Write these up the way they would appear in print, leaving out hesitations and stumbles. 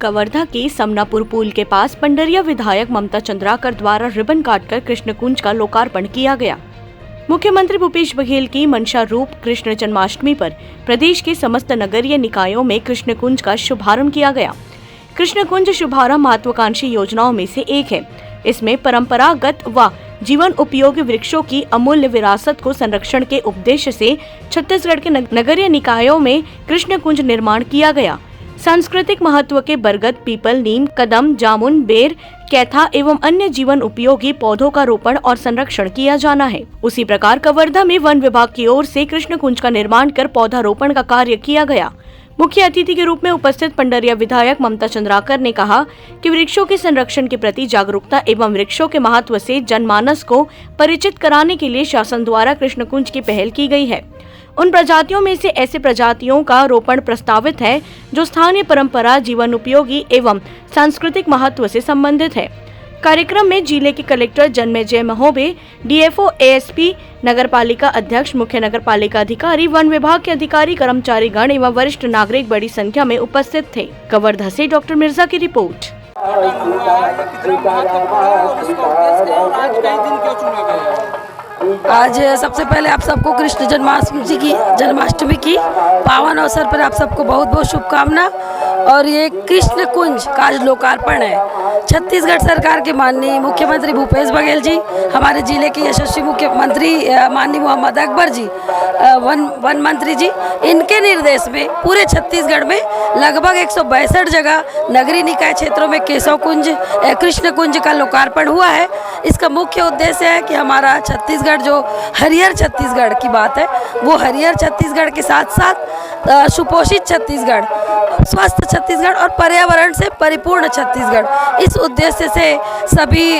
कवर्धा के समनापुर पुल के पास पंडरिया विधायक ममता चंद्राकर द्वारा रिबन काटकर कृष्ण कुंज का लोकार्पण किया गया। मुख्यमंत्री भूपेश बघेल की मंशा रूप कृष्ण जन्माष्टमी पर प्रदेश के समस्त नगरीय निकायों में कृष्ण कुंज का शुभारंभ किया गया। कृष्ण कुंज शुभारंभ महत्वाकांक्षी योजनाओं में से एक है। इसमें परंपरागत व जीवन उपयोगी वृक्षों की अमूल्य विरासत को संरक्षण के उद्देश्य से छत्तीसगढ़ के नगरीय निकायों में कृष्ण कुंज निर्माण किया गया। सांस्कृतिक महत्व के बरगद, पीपल, नीम, कदम, जामुन, बेर, कैथा एवं अन्य जीवन उपयोगी पौधों का रोपण और संरक्षण किया जाना है। उसी प्रकार कवर्धा में वन विभाग की ओर से कृष्ण कुंज का निर्माण कर पौधारोपण का कार्य किया गया। मुख्य अतिथि के रूप में उपस्थित पंडरिया विधायक ममता चंद्राकर ने कहा कि वृक्षों के संरक्षण के प्रति जागरूकता एवं वृक्षों के महत्व से जनमानस को परिचित कराने के लिए शासन द्वारा कृष्ण कुंज की पहल की गई है। उन प्रजातियों में से ऐसे प्रजातियों का रोपण प्रस्तावित है जो स्थानीय परंपरा, जीवन उपयोगी एवं सांस्कृतिक महत्व से संबंधित है। कार्यक्रम में जिले के collector Janmejay Mahobe, DFO, ASP, नगरपालिका अध्यक्ष, मुख्य नगरपालिका अधिकारी, वन विभाग के अधिकारी, कर्मचारी गण एवं वरिष्ठ नागरिक बड़ी संख्या में उपस्थित थे। कवर्धा से डॉक्टर मिर्जा की रिपोर्ट। आज सबसे पहले आप सबको कृष्ण जन्माष्टमी की पावन अवसर पर आप सबको बहुत बहुत शुभकामना। और ये कृष्ण कुंज का आज लोकार्पण है। छत्तीसगढ़ सरकार के माननीय मुख्यमंत्री भूपेश बघेल जी, हमारे जिले के यशस्वी मुख्यमंत्री माननीय मोहम्मद अकबर जी, वन मंत्री जी, इनके निर्देश में पूरे छत्तीसगढ़ में लगभग 162 जगह नगरीय निकाय क्षेत्रों में केशव कुंज, कृष्ण कुंज का लोकार्पण हुआ है। इसका मुख्य उद्देश्य है कि हमारा छत्तीसगढ़ जो हरियर छत्तीसगढ़ की बात है, वो हरियर छत्तीसगढ़ के साथ साथ सुपोषित छत्तीसगढ़, स्वस्थ छत्तीसगढ़ और पर्यावरण से परिपूर्ण छत्तीसगढ़, इस उद्देश्य से सभी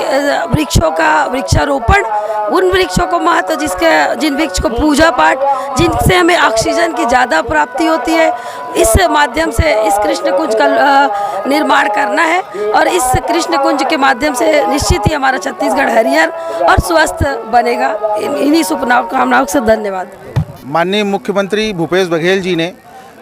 वृक्षों का वृक्षारोपण, उन वृक्षों को महत्व जिन वृक्ष को पूजा पाठ, जिनसे हमें ऑक्सीजन की ज़्यादा प्राप्ति होती है, इस माध्यम से इस कृष्ण कुंज का निर्माण करना है। और इस कृष्ण कुंज के माध्यम से निश्चित ही हमारा छत्तीसगढ़ हरियर और स्वस्थ बनेगा। इन्हीं शुभकामनाओं से धन्यवाद। माननीय मुख्यमंत्री भूपेश बघेल जी ने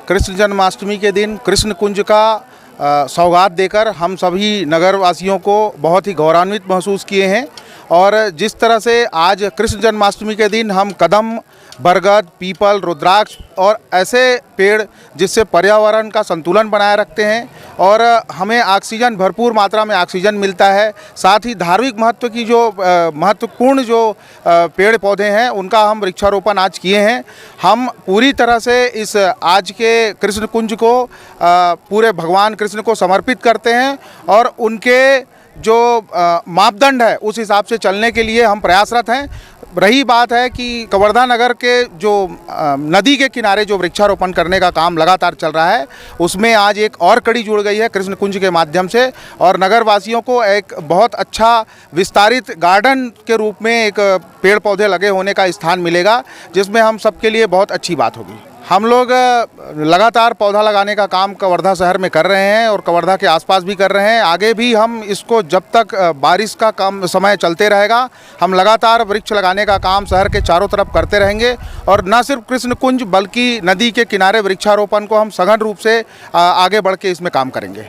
कृष्ण जन्माष्टमी के दिन कृष्ण कुंज का सौगात देकर हम सभी नगरवासियों को बहुत ही गौरवान्वित महसूस किए हैं। और जिस तरह से आज कृष्ण जन्माष्टमी के दिन हम कदम, बरगद, पीपल, रुद्राक्ष और ऐसे पेड़ जिससे पर्यावरण का संतुलन बनाए रखते हैं और हमें ऑक्सीजन, भरपूर मात्रा में ऑक्सीजन मिलता है, साथ ही धार्मिक महत्व की जो महत्वपूर्ण जो पेड़ पौधे हैं उनका हम वृक्षारोपण आज किए हैं। हम पूरी तरह से इस आज के कृष्ण कुंज को पूरे भगवान कृष्ण को समर्पित करते हैं और उनके जो मापदंड है उस हिसाब से चलने के लिए हम प्रयासरत हैं। रही बात है कि कवर्धा नगर के जो नदी के किनारे जो वृक्षारोपण करने का काम लगातार चल रहा है, उसमें आज एक और कड़ी जुड़ गई है कृष्ण कुंज के माध्यम से और नगरवासियों को एक बहुत अच्छा विस्तारित गार्डन के रूप में एक पेड़ पौधे लगे होने का स्थान मिलेगा, जिसमें हम सबके लिए बहुत अच्छी बात होगी। हम लोग लगातार पौधा लगाने का काम कवर्धा शहर में कर रहे हैं और कवर्धा के आसपास भी कर रहे हैं। आगे भी हम इसको, जब तक बारिश का काम समय चलते रहेगा, हम लगातार वृक्ष लगाने का काम शहर के चारों तरफ करते रहेंगे। और न सिर्फ कृष्ण कुंज बल्कि नदी के किनारे वृक्षारोपण को हम सघन रूप से आगे बढ़ के इसमें काम करेंगे।